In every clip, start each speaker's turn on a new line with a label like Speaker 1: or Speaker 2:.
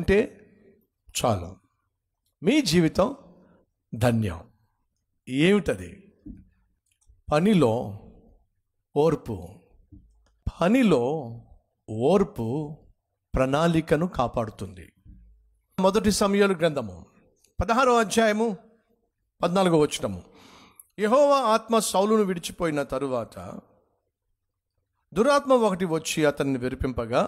Speaker 1: ఉంటే చాలు, మీ జీవితం ధన్యం. ఏమిటది? పనిలో ఓర్పు. పనిలో ఓర్పు ప్రణాళికను కాపాడుతుంది. మొదటి సమూయేలు గ్రంథము 16వ అధ్యాయము 14వ వచనము. యెహోవా ఆత్మ సౌలును విడిచిపోయిన తరువాత దురాత్మ ఒకటి వచ్చి అతన్ని విరిపింపగా,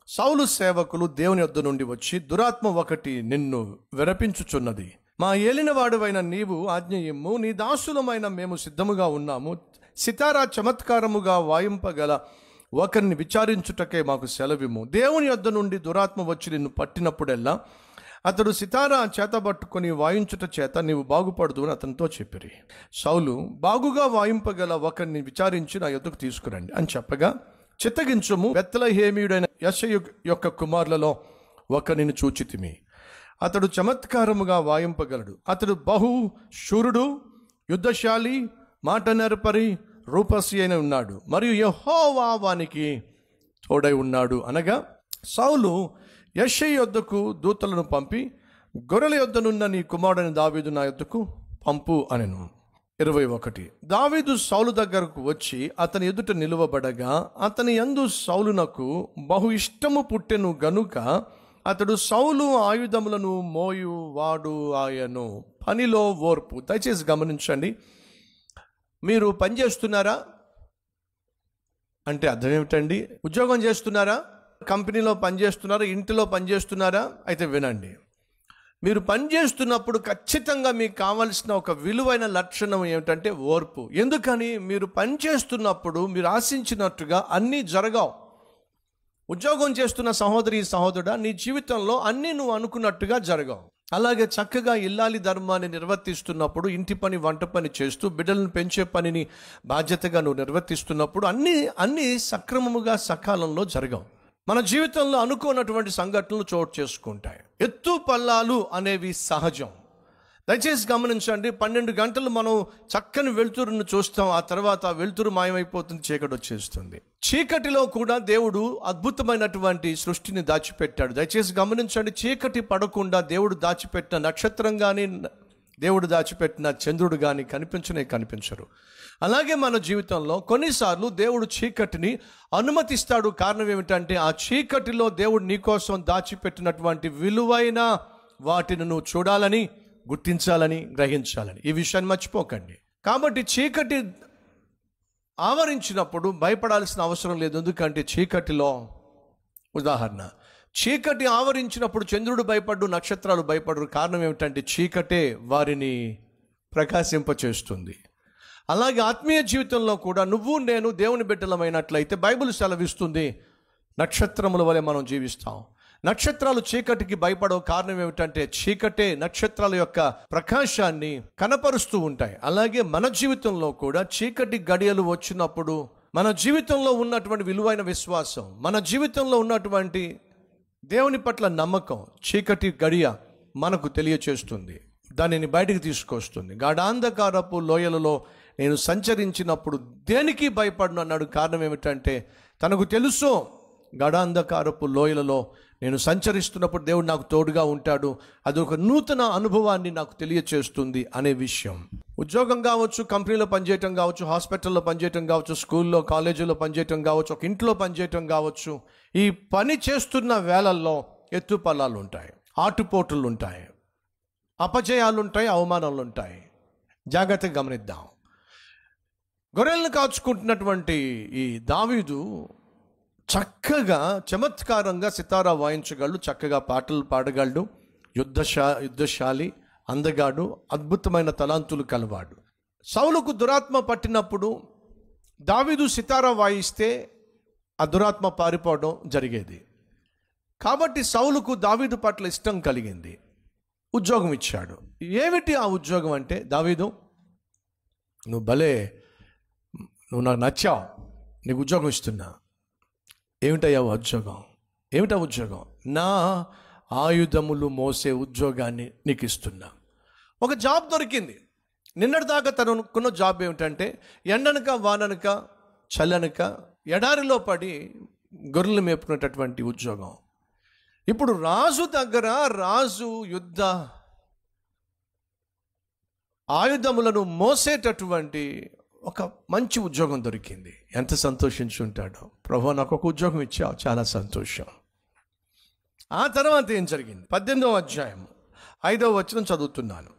Speaker 1: సౌలు సేవకులు దేవుని యొద్ద నుండి వచ్చి, దురాత్మ ఒకటి నిన్ను విరపించుచున్నది, మా ఏలినవాడువైన నీవు ఆజ్ఞ ఇమ్ము, నీ దాసులమైన మేము సిద్ధముగా ఉన్నాము, సితారా చమత్కారముగా వాయింపగల ఒకరిని విచారించుటకే మాకు సెలవిమ్ము. దేవుని యొద్ద నుండి దురాత్మ వచ్చి నిన్ను పట్టినప్పుడెల్లా అతడు సితారా చేతబట్టుకొని వాయించుట చేత నీవు బాగుపడదు అని అతనితో చెప్పిరి. సౌలు, బాగుగా వాయింపగల ఒకరిని విచారించి నా యొద్దకు తీసుకురండి అని చెప్పగా, చిత్తగించుము, బెత్లెహేమీయుడైన యెషయి యొక్క కుమారులలో ఒకరిని చూచితిమి, అతడు చమత్కారముగా వాయింపగలడు, అతడు బహు శూరుడు, యుద్ధశాలి, మాట నెరపరి, రూపసి అయిన ఉన్నాడు, మరియు యెహోవా వానికి తోడై ఉన్నాడు అనగా, సౌలు యెషయి యొద్దకు దూతలను పంపి, గొర్రెల యొద్దనున్న నీ కుమారుడైన దావీదు నా యొద్దకు పంపు అనెను. 21. దావీదు సౌలు దగ్గరకు వచ్చి అతని ఎదుట నిలువబడగా, అతని యందు సౌలునకు బహు ఇష్టము పుట్టెను గనుక అతడు సౌలు ఆయుధములను మోయువాడు ఆయను. పనిలో ఓర్పు. దయచేసి గమనించండి. మీరు పని చేస్తున్నారా అంటే అర్థం ఏమిటండి? ఉద్యోగం చేస్తున్నారా, కంపెనీలో పనిచేస్తున్నారా, ఇంటిలో పనిచేస్తున్నారా? అయితే వినండి. మీరు పనిచేస్తున్నప్పుడు ఖచ్చితంగా మీకు కావలసిన ఒక విలువైన లక్షణం ఏమిటంటే ఓర్పు. ఎందుకని? మీరు పనిచేస్తున్నప్పుడు మీరు ఆశించినట్టుగా అన్నీ జరగవు. ఉద్యోగం చేస్తున్న సహోదరి సహోదరుడా, నీ జీవితంలో అన్నీ నువ్వు అనుకున్నట్టుగా జరగవు. అలాగే చక్కగా ఇల్లాలి ధర్మాన్ని నిర్వర్తిస్తున్నప్పుడు, ఇంటి పని వంట పని చేస్తూ బిడ్డలను పెంచే పనిని బాధ్యతగా నువ్వు నిర్వర్తిస్తున్నప్పుడు అన్నీ సక్రమముగా సకాలంలో జరగవు. మన జీవితంలో అనుకోనటువంటి సంఘటనలు చోటు చేసుకుంటాయి. ఎత్తు పల్లాలు అనేవి సహజం. దయచేసి గమనించండి. 12 గంటలు మనం చక్కని వెలుతురును చూస్తాం, ఆ తర్వాత వెలుతురు మాయమైపోతుంది, చీకటి వచ్చేస్తుంది. చీకటిలో కూడా దేవుడు అద్భుతమైనటువంటి సృష్టిని దాచిపెట్టాడు. దయచేసి గమనించండి. చీకటి పడకుండా దేవుడు దాచిపెట్టిన నక్షత్రం కానీ, దేవుడు దాచిపెట్టిన చంద్రుడు కానీ కనిపించరు. అలాగే మన జీవితంలో కొన్నిసార్లు దేవుడు చీకటిని అనుమతిస్తాడు. కారణం ఏమిటంటే, ఆ చీకటిలో దేవుడు నీకోసం దాచిపెట్టినటువంటి విలువైన వాటిని నువ్వు చూడాలని, గుర్తించాలని, గ్రహించాలని. ఈ విషయాన్ని మర్చిపోకండి. కాబట్టి చీకటి ఆవరించినప్పుడు భయపడాల్సిన అవసరం లేదు. ఎందుకంటే చీకటిలో, ఉదాహరణ, చీకటి ఆవరించినప్పుడు చంద్రుడు భయపడ్డు, నక్షత్రాలు భయపడరు. కారణం ఏమిటంటే చీకటే వారిని ప్రకాశింపచేస్తుంది. అలాగే ఆత్మీయ జీవితంలో కూడా నువ్వు నేను దేవుని బిడ్డలమైనట్లయితే బైబిల్ సెలవిస్తుంది, నక్షత్రముల వలె మనం జీవిస్తాం. నక్షత్రాలు చీకటికి భయపడవు. కారణం ఏమిటంటే చీకటే నక్షత్రాల యొక్క ప్రకాశాన్ని కనపరుస్తూ ఉంటాయి. అలాగే మన జీవితంలో కూడా చీకటి గడియలు వచ్చినప్పుడు మన జీవితంలో ఉన్నటువంటి విలువైన విశ్వాసం, మన జీవితంలో ఉన్నటువంటి దేవుని పట్ల నమ్మకం చీకటి గడియ మనకు తెలియచేస్తుంది, దానిని బయటికి తీసుకొస్తుంది. గాఢాంధకారపు లోయలలో నేను సంచరించినప్పుడు దేనికి భయపడను అన్నాడు. కారణం ఏమిటంటే తనకు తెలుసు, గాఢాంధకారపు లోయలలో నేను సంచరిస్తున్నప్పుడు దేవుడు నాకు తోడుగా ఉంటాడు, అది ఒక నూతన అనుభవాన్ని నాకు తెలియచేస్తుంది అనే విషయం. ఉద్యోగం కావచ్చు, కంపెనీలో పనిచేయటం కావచ్చు, హాస్పిటల్లో పనిచేయటం కావచ్చు, స్కూల్లో కాలేజీలో పనిచేయటం కావచ్చు, ఒక ఇంట్లో పనిచేయటం కావచ్చు. ఈ పని చేస్తున్న వేళల్లో ఎత్తుపల్లాలు ఉంటాయి, ఆటుపోటులు ఉంటాయి, అపజయాలు ఉంటాయి, అవమానాలు ఉంటాయి. జాగ్రత్తగా గమనిద్దాం. గొర్రెలను కాచుకుంటున్నటువంటి ఈ దావీదు చక్కగా చమత్కారంగా సితారా వాయించగలడు, చక్కగా పాటలు పాడగలడు, యుద్ధశాలి, అందగాడు, అద్భుతమైన తలాంతులు కలవాడు. సౌలుకు దురాత్మ పట్టినప్పుడు దావీదు సితారా వాయిస్తే ఆ దురాత్మ పారిపోవడం జరిగేది. కాబట్టి సౌలుకు దావీదు పట్ల ఇష్టం కలిగింది, ఉద్యోగం ఇచ్చాడు. ఏమిటి ఆ ఉద్యోగం అంటే, దావీదు నువ్వు నాకు నచ్చావు, నీకు ఉద్యోగం ఇస్తున్నా. ఏమిటయ్యా ఉద్యోగం? ఏమిటా ఉద్యోగం? నా ఆయుధములు మోసే ఉద్యోగాన్ని నీకు ఇస్తున్నా. ఒక జాబ్ దొరికింది. నిన్నటిదాకా తనకున్న జాబ్ ఏమిటంటే ఎండనక వాననక చల్లనక ఎడారిలో పడి గొర్రెలు మేపుకునేటటువంటి ఉద్యోగం. ఇప్పుడు రాజు దగ్గర రాజు యుద్ధ ఆయుధములను మోసేటటువంటి ఒక మంచి ఉద్యోగం దొరికింది. ఎంత సంతోషించుంటాడో. ప్రభువా, నాకు ఒక ఉద్యోగం ఇచ్చావు, చాలా సంతోషం. ఆ తర్వాత ఏం జరిగింది? 18వ అధ్యాయం 5వ వచనం చదువుతున్నాను.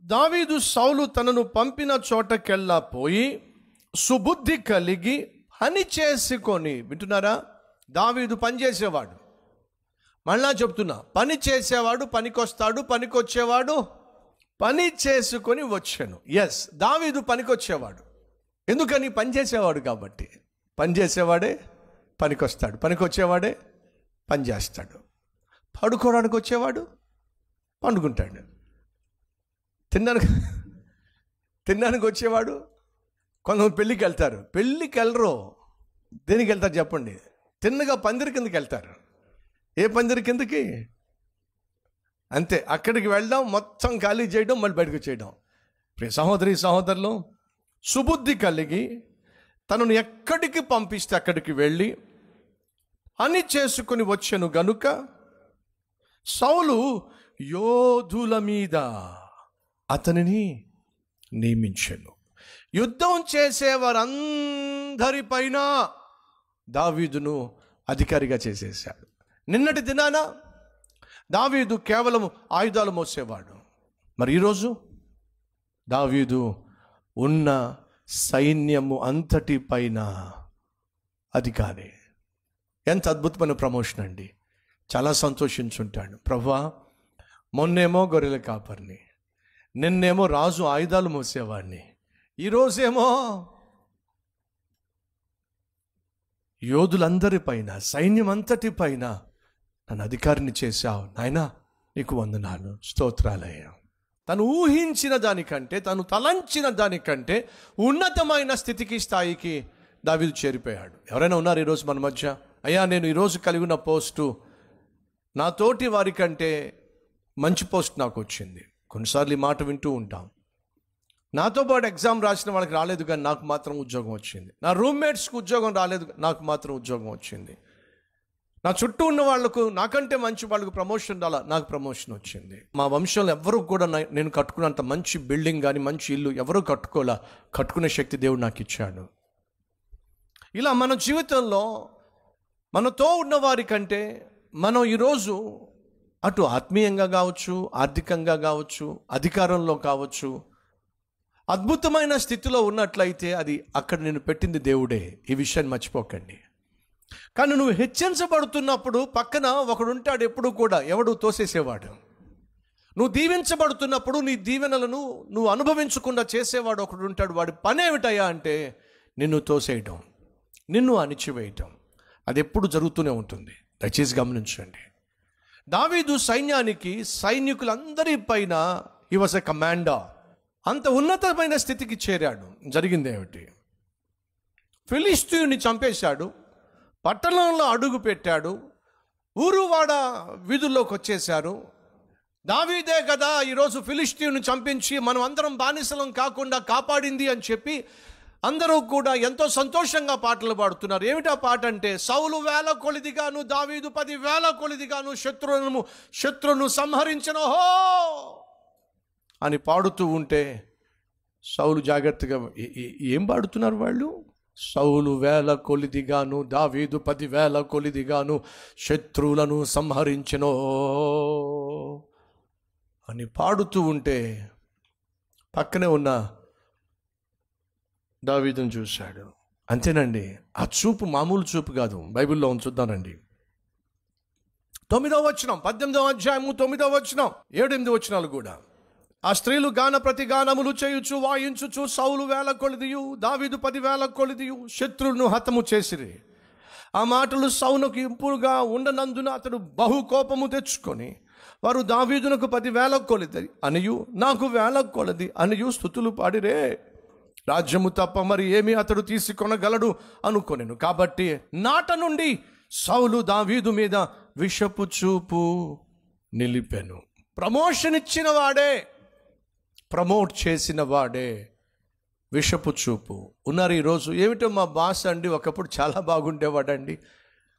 Speaker 1: దావీదు సౌలు తనను పంపిన చోటకెల్లా పోయి సుబుద్ధి కలిగి పని చేసుకొని, వింటున్నారా? దావీదు పని చేసేవాడు. మళ్ళా చెప్తున్నా, పని చేసేవాడు పనికొస్తాడు, పనికొచ్చేవాడు పని చేసుకొని వచ్చాను. ఎస్, దావీదు పనికొచ్చేవాడు. ఎందుకని? పని చేసేవాడు కాబట్టి. పని చేసేవాడే పనికొస్తాడు, పనికొచ్చేవాడే పని చేస్తాడు. పడుకోవడానికి వచ్చేవాడు పండుకుంటాడు. తినడానికి వచ్చేవాడు. కొంతమంది పెళ్ళికి వెళ్తారు, పెళ్ళికి వెళ్ళరు. దేనికి వెళ్తారు చెప్పండి? తిన్నగా పందిరి కిందకి వెళ్తారు. ఏ పందిరి కిందకి? అంతే, అక్కడికి వెళ్ళడం, మొత్తం ఖాళీ చేయడం, మళ్ళీ బయటకు వచ్చేయడం. సహోదరి సహోదరులు, సుబుద్ధి కలిగి తనను ఎక్కడికి పంపిస్తే అక్కడికి వెళ్ళి పని చేసుకుని వచ్చాను గనుక సౌలు యోధుల మీద అతనిని నియమించెను. యుద్ధం చేసేవారందరిపైన దావీదును అధికారిగా చేసేశాడు. నిన్నటి దినాన దావీదు కేవలం ఆయుధాలు మోసేవాడు. మరి ఈరోజు దావీదు ఉన్న సైన్యము అంతటి పైన అధికారి. ఎంత అద్భుతమైన ప్రమోషన్ అండి. చాలా సంతోషించుంటాడు. ప్రభువా, మొన్నేమో గొర్రెల కాపరిని, నిన్నేమో రాజు ఆయుధాలు మోసేవాడిని, ఈరోజేమో యోధులందరిపైన, సైన్యం అంతటి పైన నన్ను అధికారిని చేశావు. నాయనా, నీకు వందనాలు, స్తోత్రాలయ్యా. తను ఊహించిన దానికంటే, తను తలంచిన దానికంటే ఉన్నతమైన స్థితికి, స్థాయికి దావీదు చేరిపోయాడు. ఎవరైనా ఉన్నారు ఈరోజు మన మధ్య? అయ్యా, నేను ఈరోజు కలిగి ఉన్న పోస్టు నా తోటి వారి కంటే మంచి పోస్ట్ నాకు వచ్చింది. కొన్నిసార్లు ఈ మాట వింటూ ఉంటాం. నాతో పాటు ఎగ్జామ్ రాసిన వాళ్ళకి రాలేదు కానీ నాకు మాత్రం ఉద్యోగం వచ్చింది. నా రూమ్మేట్స్కి ఉద్యోగం రాలేదు, నాకు మాత్రం ఉద్యోగం వచ్చింది. నా చుట్టూ ఉన్న వాళ్లకు, నాకంటే మంచి వాళ్ళకు ప్రమోషన్ రాలా, నాకు ప్రమోషన్ వచ్చింది. మా వంశంలో ఎవరు కూడా నేను కట్టుకున్నంత మంచి బిల్డింగ్ కానీ మంచి ఇల్లు ఎవరు కట్టుకోలే. కట్టుకునే శక్తి దేవుడు నాకు ఇచ్చాడు. ఇలా మన జీవితంలో మనతో ఉన్నవారి కంటే మనం ఈరోజు అటు ఆత్మీయంగా కావచ్చు, ఆర్థికంగా కావచ్చు, అధికారంలో కావచ్చు, అద్భుతమైన స్థితిలో ఉన్నట్లయితే అది అక్కడ నేను పెట్టింది దేవుడే. ఈ విషయాన్ని మర్చిపోకండి. కానీ నువ్వు హెచ్చించబడుతున్నప్పుడు పక్కన ఒకడు ఉంటాడు ఎప్పుడు కూడా, ఎవడు తోసేసేవాడు. నువ్వు దీవించబడుతున్నప్పుడు నీ దీవెనలను నువ్వు అనుభవించకుండా చేసేవాడు ఒకడు ఉంటాడు. వాడి పని ఏమిటయ్యా అంటే నిన్ను తోసేయటం, నిన్ను అణిచివేయటం. అది ఎప్పుడు జరుగుతూనే ఉంటుంది. దయచేసి గమనించండి. దావీదు సైన్యానికి, సైనికులందరి పైన హి వాస్ ఎ కమాండర్. అంత ఉన్నతమైన స్థితికి చేరాడు. జరిగింది ఏమిటి? ఫిలిష్తీయుని చంపేశాడు, పట్టణంలో అడుగు పెట్టాడు, ఊరువాడ వీధుల్లోకి వచ్చేశారు. దావీదే కదా ఈరోజు ఫిలిష్తీయుని చంపించి మనం అందరం బానిసలం కాకుండా కాపాడింది అని చెప్పి అందరూ కూడా ఎంతో సంతోషంగా పాటలు పాడుతున్నారు. ఏమిటా పాట అంటే, సౌలు 1000 కొలిదిగాను, దావీదు 10,000 కొలిదిగాను శత్రువును సంహరించనోహో అని పాడుతూ ఉంటే సౌలు జాగ్రత్తగా, ఏం పాడుతున్నారు వాళ్ళు? సౌలు 1000 కొలిదిగాను, దావీదు 10,000 కొలిదిగాను శత్రువులను సంహరించెనో అని పాడుతూ ఉంటే పక్కనే ఉన్న దావీదును చూశాడు. అంతేనండి. ఆ చూపు మామూలు చూపు కాదు. బైబిల్లో చూద్దానండి. 9వ వచనం, 18వ అధ్యాయము 9వ వచనం, 7-8 వచనాలు కూడా. ఆ స్త్రీలు గాన ప్రతిగానములు చేయుచు వాయించుచు సౌలు 1000 కొలిదియు, దావీదు 10,000 కొలిదియు శత్రువులను హతము చేసిరి. ఆ మాటలు సౌలుకు ఇంపుగా ఉండనందున అతడు బహు కోపము తెచ్చుకొని, వారు దావీదునకు 10,000 కొలిది అనియు, నాకు 1000 కొలది అనియు స్తుతులు పాడిరే. రాజ్యము తప్ప మరి ఏమి అతడు తీసుకొనగలడు అనుకొనెను. కాబట్టి నాట నుండి సౌలు దావీదు మీద విషపు చూపు నిలిపెను. ప్రమోషన్ ఇచ్చిన వాడే, ప్రమోట్ చేసిన వాడే విషపు చూపు. ఉన్నారు ఈరోజు. ఏమిటో మా బాస్ అండి ఒకప్పుడు చాలా బాగుండేవాడండి,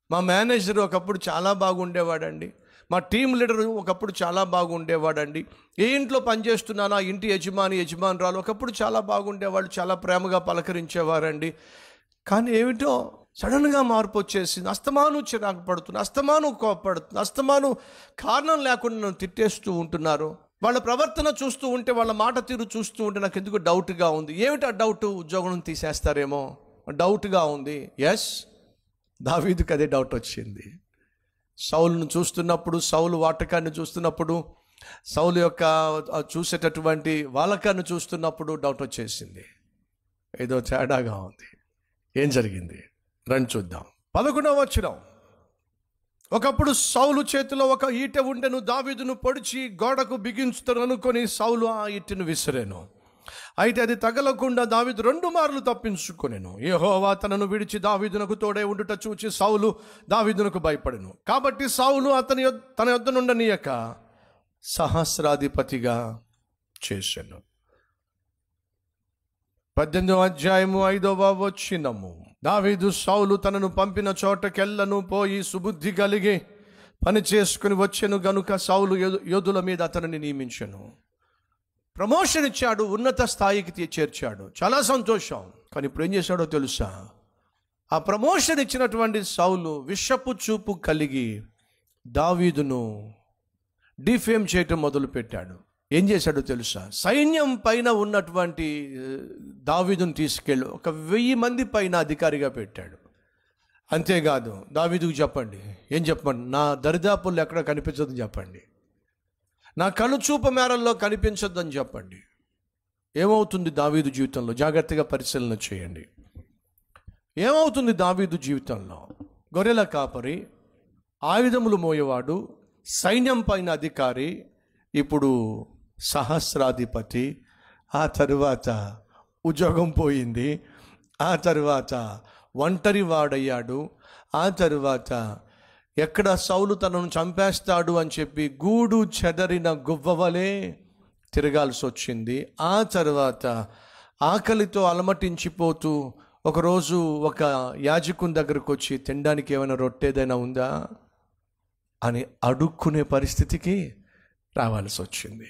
Speaker 1: మా మేనేజర్ ఒకప్పుడు చాలా బాగుండేవాడండి, మా టీం లీడర్ ఒకప్పుడు చాలా బాగుండేవాడండి. ఏ ఇంట్లో పనిచేస్తున్నానా ఇంటి యజమానురాలు ఒకప్పుడు చాలా బాగుండేవాళ్ళు, చాలా ప్రేమగా పలకరించేవారండి. కానీ ఏమిటో సడన్గా మార్పు వచ్చేసింది. అస్తమాను చిరాకు పడుతుంది, అస్తమాను కోపడుతుంది, అస్తమాను కారణం లేకుండా నన్ను తిట్టేస్తూ ఉంటున్నారు. వాళ్ళ ప్రవర్తన చూస్తూ ఉంటే, వాళ్ళ మాట తీరు చూస్తూ ఉంటే నాకు ఎందుకు డౌట్గా ఉంది. ఏమిటి ఆ డౌట్? ఉద్యోగం తీసేస్తారేమో డౌట్గా ఉంది. ఎస్, దావీదుకి అదే డౌట్ వచ్చింది. సౌలును చూస్తున్నప్పుడు, సౌలు వాటకాన్ని చూస్తున్నప్పుడు, సౌలు యొక్క చూసేటటువంటి వాలకాన్ని చూస్తున్నప్పుడు డౌట్ వచ్చేసింది. ఏదో తేడాగా ఉంది. ఏం జరిగింది రండి చూద్దాం. 11వ వచనం. ఒకప్పుడు సౌలు చేతిలో ఒక ఈటె ఉండెను. దావీదును పొడిచి గోడకు బిగించుతాను అనుకొని సౌలు ఆ ఈటెను విసిరెను. అయితే అది తగలకుండా దావీదు 2 మార్లు తప్పించుకొనెను. యెహోవా తనను విడిచి దావీదునకు తోడే ఉండుట చూచి సౌలు దావీదునకు భయపడెను. కాబట్టి సౌలు తన యొద్ద నుండనీయక సహస్రాధిపతిగా చేసెను. 18వ అధ్యాయము 5వ వచనము. దావీదు సౌలు తనను పంపిన చోటకెళ్ళను పోయి సుబుద్ధి కలిగి పని చేసుకుని వచ్చెను గనుక సౌలు యోధుల మీద అతనిని నియమించెను. ప్రమోషన్ ఇచ్చాడు, ఉన్నత స్థాయికి చేర్చాడు, చాలా సంతోషం. కానీ ఇప్పుడు ఏం చేశాడో తెలుసా? ఆ ప్రమోషన్ ఇచ్చినటువంటి సౌలు విషపు చూపు కలిగి దావీదును డిఫేమ్ చేయటం మొదలుపెట్టాడు. ఏం చేశాడో తెలుసా? సైన్యం పైన ఉన్నటువంటి దావీదును తీసుకెళ్ళి 1000 మంది పైన అధికారిగా పెట్టాడు. అంతేకాదు, దావీదుకు చెప్పండి, ఏం చెప్పండి, నా దరిదాపుల్లో ఎక్కడ కనిపించదని చెప్పండి, నా కనుచూప మేరల్లో కనిపించొద్దని చెప్పండి. ఏమవుతుంది దావీదు జీవితంలో? జాగ్రత్తగా పరిశీలన చేయండి. ఏమవుతుంది దావీదు జీవితంలో? గొర్రెల కాపరి, ఆయుధములు మోయేవాడు, సైన్యం పైన అధికారి, ఇప్పుడు సహస్రాధిపతి. ఆ తరువాత ఉద్యోగం పోయింది, ఆ తరువాత ఒంటరి వాడయ్యాడు, ఆ తరువాత ఎక్కడ సౌలు తనను చంపేస్తాడు అని చెప్పి గూడు చెదరిన గువ్వవలే తిరగాల్సి వచ్చింది. ఆ తరువాత ఆకలితో అలమటించిపోతూ ఒకరోజు ఒక యాజకుని దగ్గరకు వచ్చి, తినడానికి ఏమైనా రొట్టేదైనా ఉందా అని అడుక్కునే పరిస్థితికి రావాల్సి వచ్చింది.